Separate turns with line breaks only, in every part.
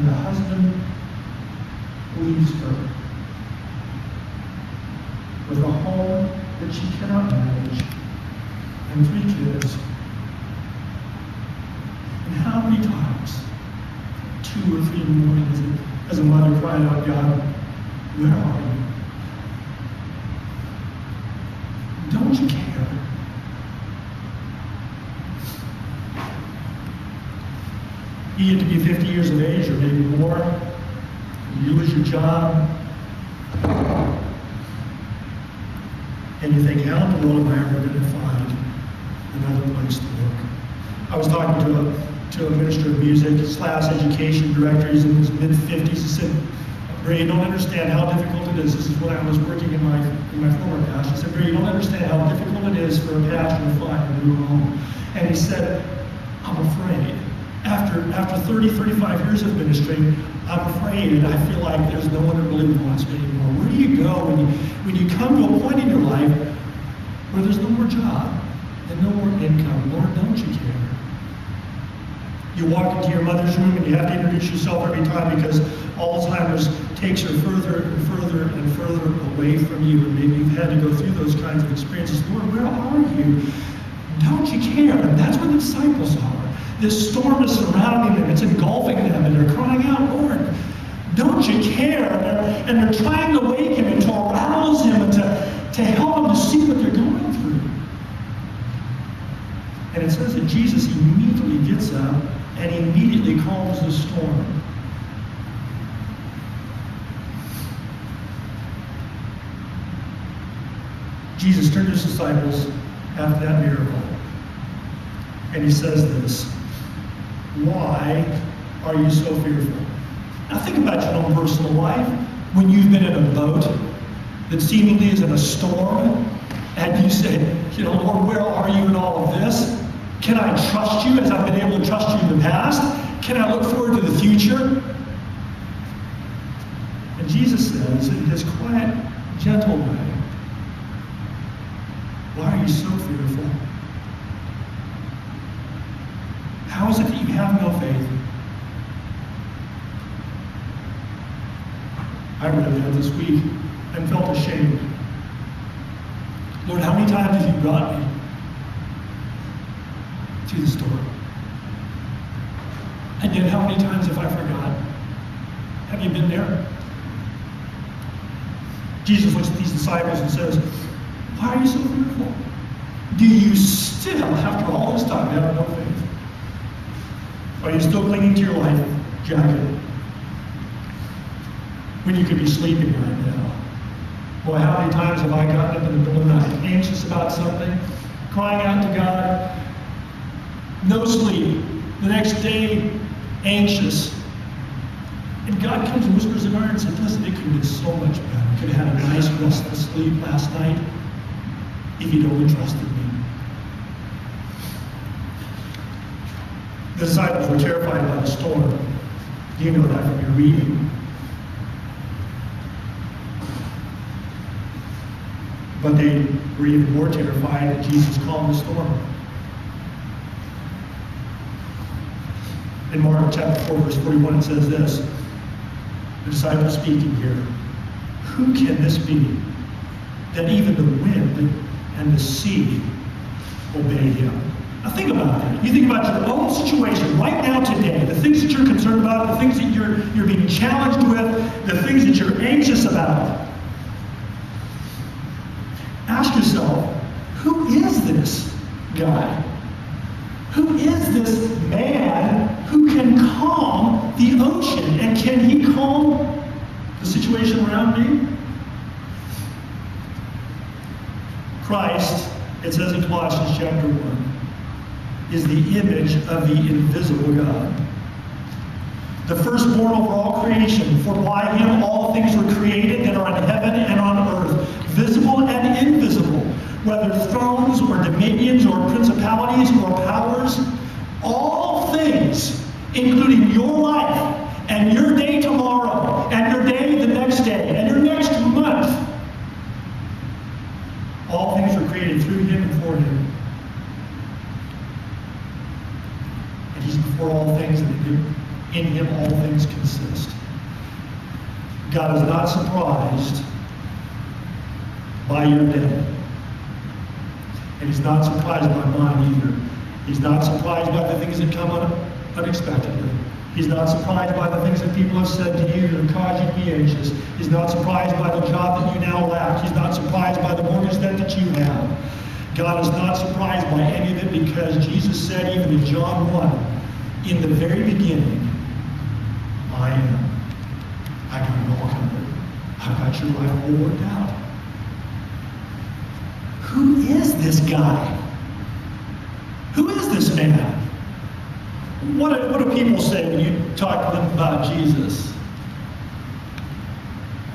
and the husband leaves her with a home that she cannot manage and 3 kids. And how many times, 2 or 3 in the morning, as a mother cried out, God, where are you? Don't you care? You get to be 50 years of age or maybe more. You lose your job. And you think, how in the world am I ever going to find another place to work? I was talking to a minister of music / education director. He's in his mid-50s. He said, Ray, you don't understand how difficult it is. This is when I was working in my former pastor. He said, Ray, you don't understand how difficult it is for a pastor to find a new home. And he said, I'm afraid. After 30, 35 years of ministry, I'm afraid, and I feel like there's no one that really wants me anymore. Where do you go when you come to a point in your life where there's no more job and no more income? Lord, don't you care? You walk into your mother's room and you have to introduce yourself every time because Alzheimer's takes her further and further and further away from you, and maybe you've had to go through those kinds of experiences. Lord, where are you? Don't you care? And that's where the disciples are. This storm is surrounding them, it's engulfing them, and they're crying out, Lord, don't you care? And they're trying to wake him and to arouse him and to help him to see what they're going through. And it says that Jesus immediately gets up and he immediately calms the storm. Jesus turned to his disciples after that miracle, and he says this, why are you so fearful? Now think about your own personal life. When you've been in a boat that seemingly is in a storm, and you say, Lord, where are you in all of this? Can I trust you as I've been able to trust you in the past? Can I look forward to the future? And Jesus says in his quiet, gentle way, why are you so fearful? How is it that you have no faith? I read that this week and felt ashamed. Lord, how many times have you brought me to the storm? And yet how many times have I forgotten? Have you been there? Jesus looks at these disciples and says, why are you so fearful? Do you still, after all this time, have no faith? Are you still clinging to your life jacket when you could be sleeping right now? Boy, how many times have I gotten up in the middle of the night, anxious about something, crying out to God, no sleep, the next day, anxious. And God comes and whispers in our ear and says, listen, it could have been so much better. You could have had a nice restful sleep last night if you'd only trusted me. The disciples were terrified by the storm. You know that from your reading. But they were even more terrified that Jesus calmed the storm. In Mark chapter 4, verse 41, it says this, the disciples speaking here, who can this be that even the wind and the sea obey him? Now think about that. You think about your own situation right now today, the things that you're concerned about, the things that you're being challenged with, the things that you're anxious about. Ask yourself, who is this guy? Who is this man who can calm the ocean? And can he calm the situation around me? Christ, it says in Colossians chapter 1, is the image of the invisible God. The firstborn over all creation, for by him all things were created that are in heaven and on earth, visible and invisible, whether thrones or dominions or principalities or powers, all things, including your life and your day tomorrow and your day the next day and your next month, all things were created through him and for him. And he's before all things, and in him all things things consist. God is not surprised by your day. And he's not surprised by mine either. He's not surprised by the things that come unexpectedly. He's not surprised by the things that people have said to you that have caused you to be anxious. He's not surprised by the job that you now lack. He's not surprised by the mortgage debt that you have. God is not surprised by any of it because Jesus said even in John 1, in the very beginning, I am. I got it all covered. I've got your life all worked out. Who is this guy? Who is this man? What do people say when you talk to them about Jesus?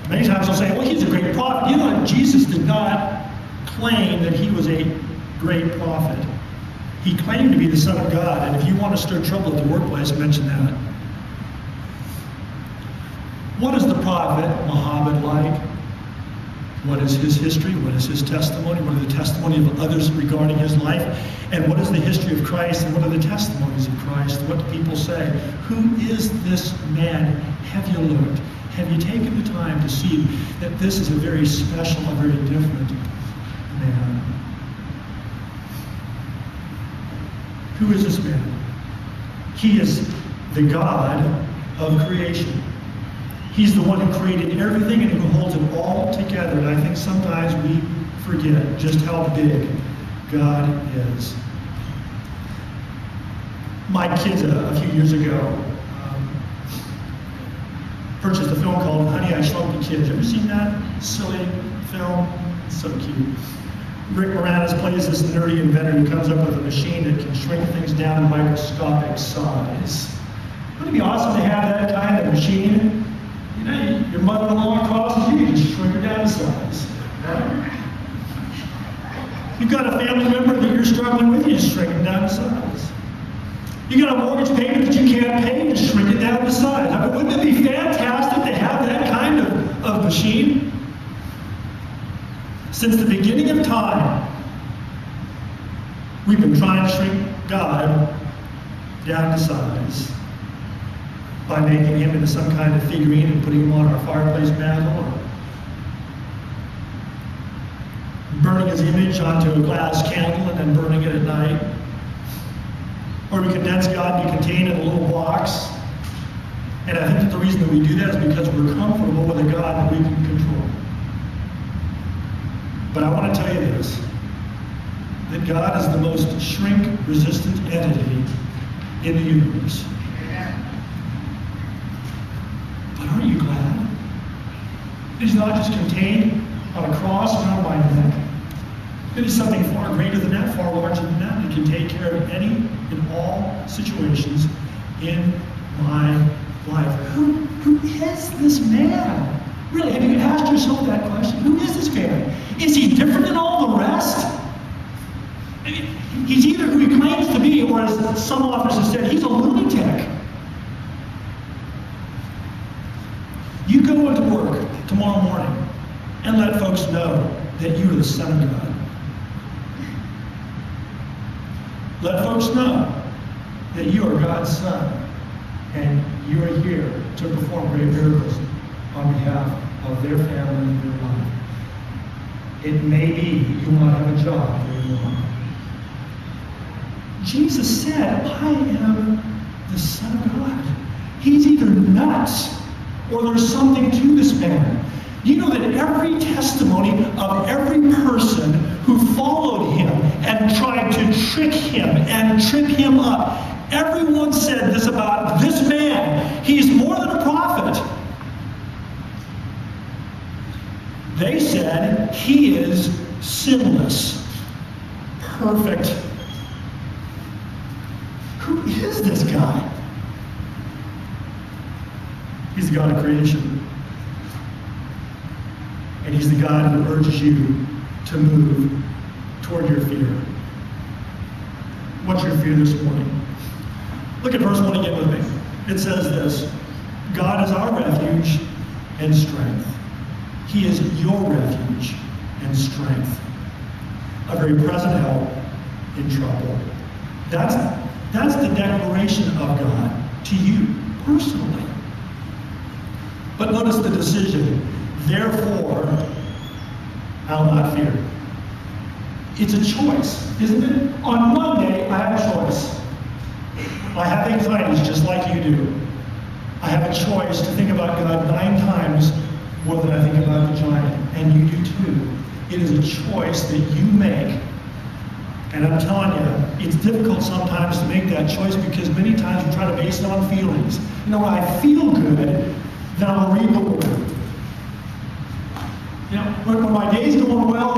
Many times they'll say, well, he's a great prophet. You know, Jesus did not claim that he was a great prophet. He claimed to be the Son of God. And if you want to stir trouble at the workplace, mention that. What is the prophet Muhammad like? What is his history? What is his testimony? What are the testimony of others regarding his life? And what is the history of Christ? And what are the testimonies of Christ? What do people say? Who is this man? Have you looked? Have you taken the time to see that this is a very special, a very different man? Who is this man? He is the God of creation. He's the one who created everything and who holds it all together. And I think sometimes we forget just how big God is. My kids a few years ago purchased a film called Honey, I Shrunk the Kids. Ever seen that silly film? It's so cute. Rick Moranis plays this nerdy inventor who comes up with a machine that can shrink things down to microscopic size. Wouldn't it be awesome to have that kind of machine? You know, your mother-in-law crosses you, you just shrink her down to size. Right? You've got a family member that you're struggling with, you just shrink it down to size. You got a mortgage payment that you can't pay, you just shrink it down to size. I mean, wouldn't it be fantastic to have that kind of machine? Since the beginning of time, we've been trying to shrink God down to size by making him into some kind of figurine and putting him on our fireplace mantle, or burning his image onto a glass candle and then burning it at night. Or we condense God to be contained in a little box. And I think that the reason that we do that is because we're comfortable with a God that we can control. But I want to tell you this, that God is the most shrink-resistant entity in the universe. But aren't you glad? He's not just contained on a cross around my neck. It is something far greater than that, far larger than that. It can take care of any and all situations in my life. Who is this man? Really, have you asked yourself that question? Who is this man? Is he different than all the rest? He's either who he claims to be, or as some authors have said, he's a lunatic. You go into work tomorrow morning and let folks know that you are the Son of God. Let folks know that you are God's Son and you are here to perform great miracles on behalf of their family and their life. It may be you will not have a job very long. Jesus said, I am the Son of God. He's either nuts or there's something to this man. You know that every testimony of every person who followed him and tried to trick him and trip him up, everyone said this about this man. He's more than a prophet. They said he is sinless, perfect. Who is this guy? He's the God of creation. And he's the God who urges you to move toward your fear. What's your fear this morning? Look at verse 1 again with me. It says this, God is our refuge and strength. He is your refuge and strength. A very present help in trouble. That's the declaration of God to you personally. But notice the decision. Therefore, I'll not fear. It's a choice, isn't it? On Monday, I have a choice. I have anxieties just like you do. I have a choice to think about God 9 times more than I think about the giant. And you do too. It is a choice that you make. And I'm telling you, it's difficult sometimes to make that choice because many times we try to base it on feelings. You know, when I feel good, then I'll read the Word. You know, when my day's going well,